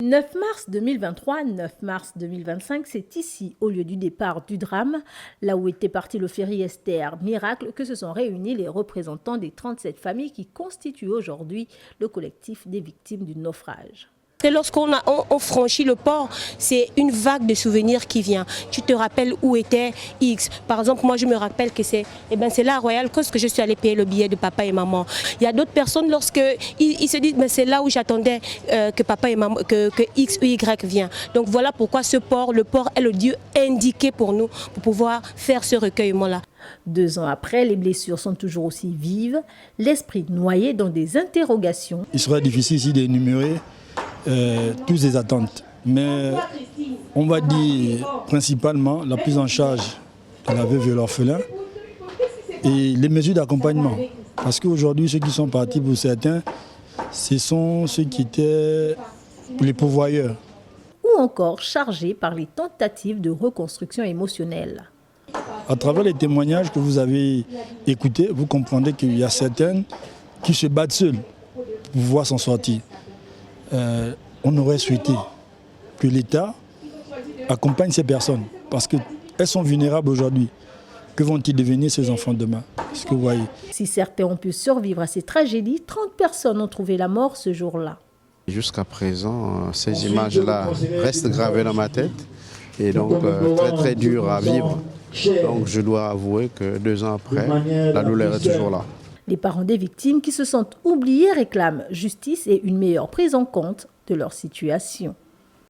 9 mars 2023, 9 mars 2025, c'est ici, au lieu du départ du drame, là où était parti le ferry Esther Miracle, que se sont réunis les représentants des 37 familles qui constituent aujourd'hui le collectif des victimes du naufrage. Lorsqu'on franchit le port, c'est une vague de souvenirs qui vient. Tu te rappelles où était X. Par exemple, moi je me rappelle que c'est là à Royal Coast que je suis allée payer le billet de papa et maman. Il y a d'autres personnes ils se disent mais c'est là où j'attendais que papa et maman, que X ou Y vient. Donc voilà pourquoi le port est le Dieu indiqué pour nous pour pouvoir faire ce recueillement-là. 2 ans après, les blessures sont toujours aussi vives, l'esprit noyé dans des interrogations. Il serait difficile ici d'énumérer toutes les attentes. Mais on va dire principalement la prise en charge de la veuve et l'orphelin et les mesures d'accompagnement. Parce qu'aujourd'hui, ceux qui sont partis pour certains, ce sont ceux qui étaient les pourvoyeurs. Ou encore chargés par les tentatives de reconstruction émotionnelle. À travers les témoignages que vous avez écoutés, vous comprendrez qu'il y a certaines qui se battent seules pour pouvoir s'en sortir. On aurait souhaité que l'État accompagne ces personnes parce qu'elles sont vulnérables aujourd'hui. Que vont-ils devenir ces enfants demain? Est-ce que vous voyez? Si certains ont pu survivre à ces tragédies, 30 personnes ont trouvé la mort ce jour-là. Jusqu'à présent, ces images-là restent gravées dans ma tête et donc très très dur à vivre. Donc je dois avouer que 2 ans après, la douleur est toujours là. Les parents des victimes qui se sentent oubliés réclament justice et une meilleure prise en compte de leur situation.